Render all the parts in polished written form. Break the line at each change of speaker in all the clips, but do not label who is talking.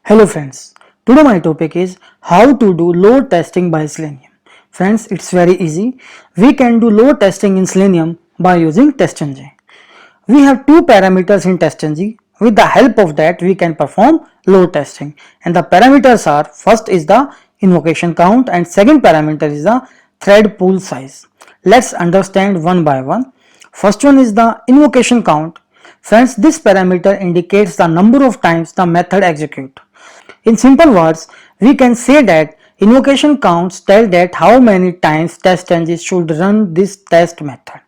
Hello friends, today my topic is how to do load testing by Selenium. Friends, it's very easy. We can do load testing in Selenium by using TestNG. We have two parameters in TestNG. With the help of that, we can perform load testing. And the parameters are, first is the invocation count and second parameter is the thread pool size. Let's understand one by one. First one is the invocation count. Friends, this parameter indicates the number of times the method executes. In simple words, we can say that invocation counts tell that how many times TestNG should run this test method.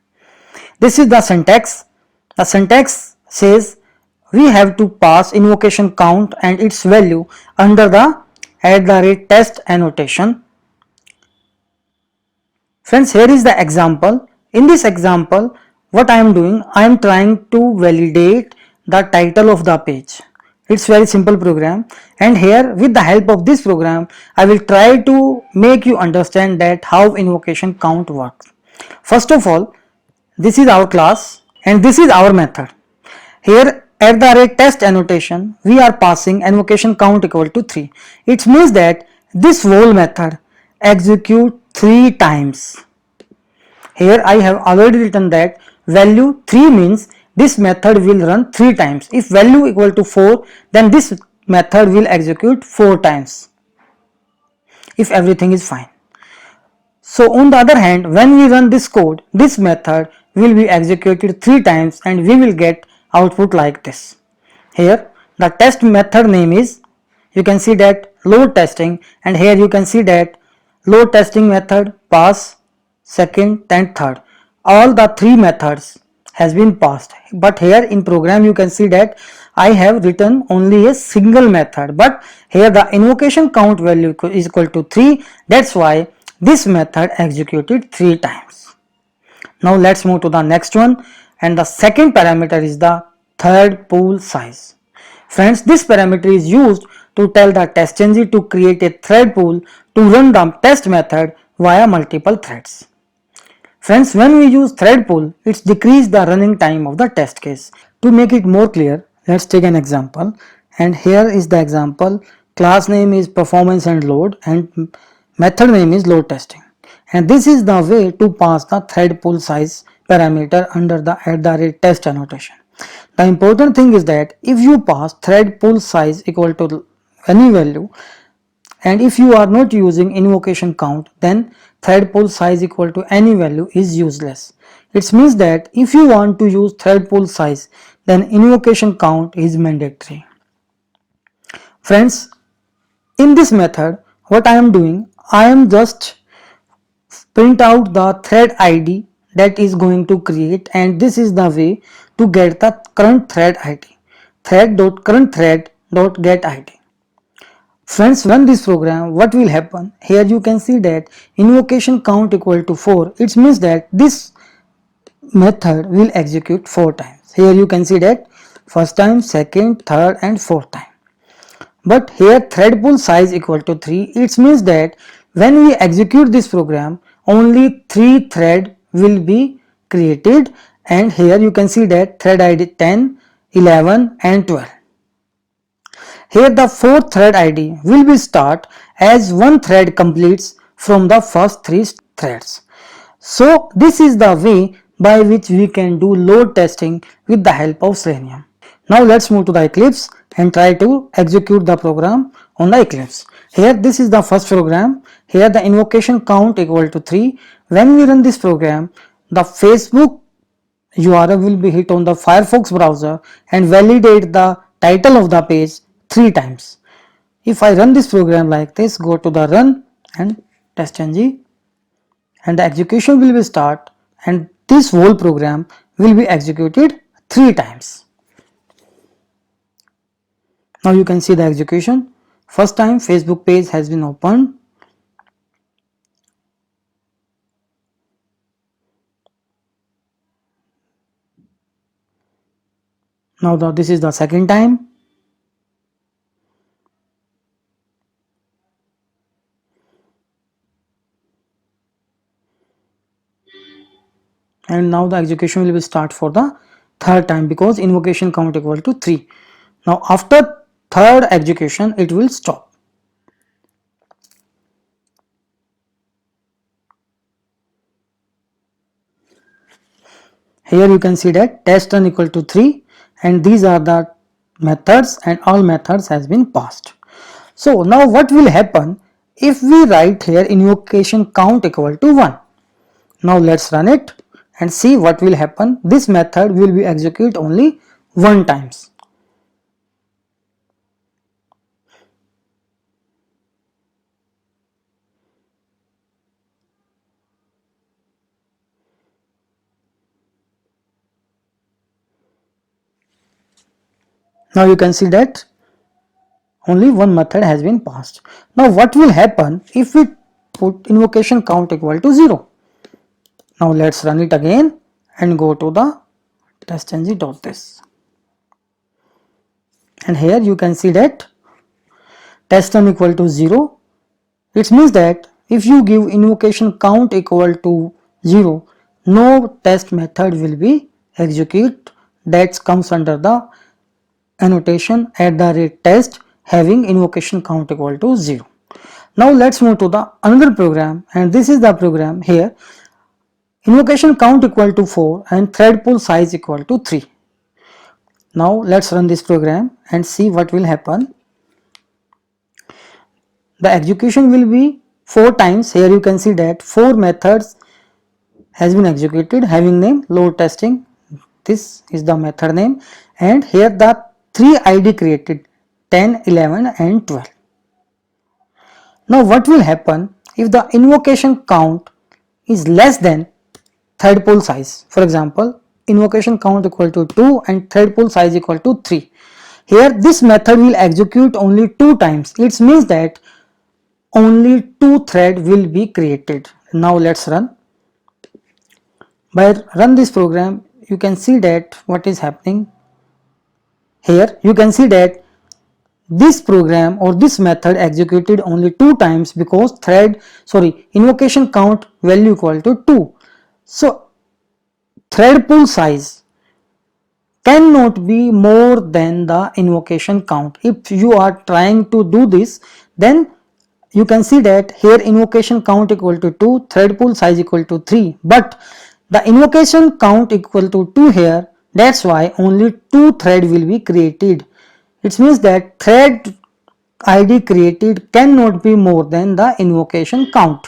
This is the syntax. The syntax says we have to pass invocation count and its value under the @test annotation. Friends, here is the example. In this example, what I am doing, I am trying to validate the title of the page. It's very simple program, and here with the help of this program I will try to make you understand that how invocation count works. First of all, this is our class and this is our method. Here @test annotation we are passing invocation count equal to 3. It means that this whole method execute 3 times. Here I have already written that value 3 means this method will run 3 times. If value equal to 4, then this method will execute 4 times if everything is fine. So on the other hand, when we run this code, this method will be executed 3 times and we will get output like this. Here the test method name is, you can see that load testing, and here you can see that load testing method pass, second and third. All the 3 methods has been passed, but here in program you can see that I have written only a single method, but here the invocation count value is equal to 3. That's why this method executed 3 times. Now let's move to the next one, and the second parameter is the thread pool size. Friends, this parameter is used to tell the TestNG to create a thread pool to run the test method via multiple threads. Friends, when we use thread pool, it's decrease the running time of the test case. To make it more clear, let's take an example, and here is the example. Class name is performance and load and method name is load testing, and this is the way to pass the thread pool size parameter under the @test annotation. The important thing is that if you pass thread pool size equal to any value, and if you are not using invocation count, then thread pool size equal to any value is useless. It means that if you want to use thread pool size, then invocation count is mandatory. Friends, in this method what I am doing, I am just print out the thread ID that is going to create, and this is the way to get the current thread ID, thread.currentthread.getID. Friends, run this program, what will happen? Here you can see that invocation count equal to 4. It means that this method will execute 4 times. Here you can see that first time, second, third and fourth time. But here thread pool size equal to 3. It means that when we execute this program, only 3 thread will be created, and here you can see that thread ID 10, 11 and 12. Here the fourth thread ID will be start as one thread completes from the first 3 threads. So this is the way by which we can do load testing with the help of Selenium. Now let's move to the Eclipse and try to execute the program on the Eclipse. Here this is the first program. Here the invocation count equal to 3. When we run this program, the Facebook URL will be hit on the Firefox browser and validate the title of the page 3 times. If I run this program like this, go to the run and TestNG, and the execution will be start, and this whole program will be executed 3 times. Now you can see the execution. First time Facebook page has been opened. Now this is the second time. And now the execution will be start for the third time because invocation count equal to 3. Now after third execution it will stop. Here you can see that test run equal to 3 and these are the methods and all methods has been passed. So now what will happen if we write here invocation count equal to 1. Now let's run it and see what will happen. This method will be execute only 1 times. Now you can see that only one method has been passed. Now what will happen if we put invocation count equal to 0? Now let's run it again and go to the testng.this. And here you can see that test run equal to 0. It means that if you give invocation count equal to 0, no test method will be execute that comes under the annotation @test having invocation count equal to 0. Now let's move to the another program, and this is the program. Here invocation count equal to 4 and thread pool size equal to 3. Now let's run this program and see what will happen. The execution will be 4 times. Here you can see that 4 methods has been executed having name load testing. This is the method name, and here the 3 ID created 10, 11 and 12. Now what will happen if the invocation count is less than thread pool size? For example, invocation count equal to 2 and thread pool size equal to 3. Here this method will execute only 2 times. It means that only 2 thread will be created. Now let's run. By run this program, you can see that what is happening. Here you can see that this program or this method executed only 2 times because invocation count value equal to 2. So thread pool size cannot be more than the invocation count. If you are trying to do this, then you can see that here invocation count equal to 2, thread pool size equal to 3, but the invocation count equal to 2 here, that's why only 2 thread will be created. It means that thread ID created cannot be more than the invocation count.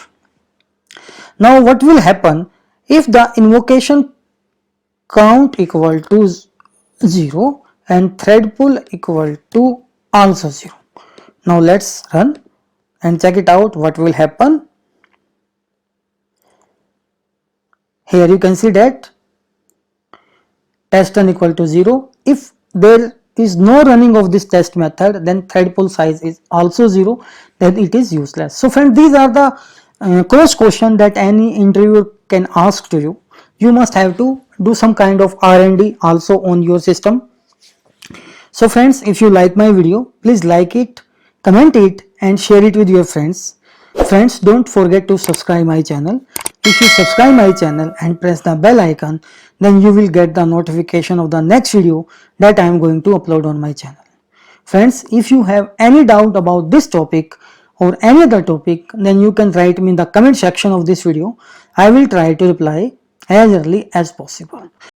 Now what will happen if the invocation count equal to 0 and thread pool equal to also 0? Now let's run and check it out what will happen. Here you can see that test run equal to 0. If there is no running of this test method, then thread pool size is also 0, then it is useless. So friends, these are the cross question that any interviewer can ask to you. You must have to do some kind of R&D also on your system. So friends, if you like my video, please like it, comment it and share it with your friends. Friends, don't forget to subscribe my channel. If you subscribe my channel and press the bell icon, then you will get the notification of the next video that I am going to upload on my channel. Friends, if you have any doubt about this topic or any other topic, then you can write me in the comment section of this video. I will try to reply as early as possible.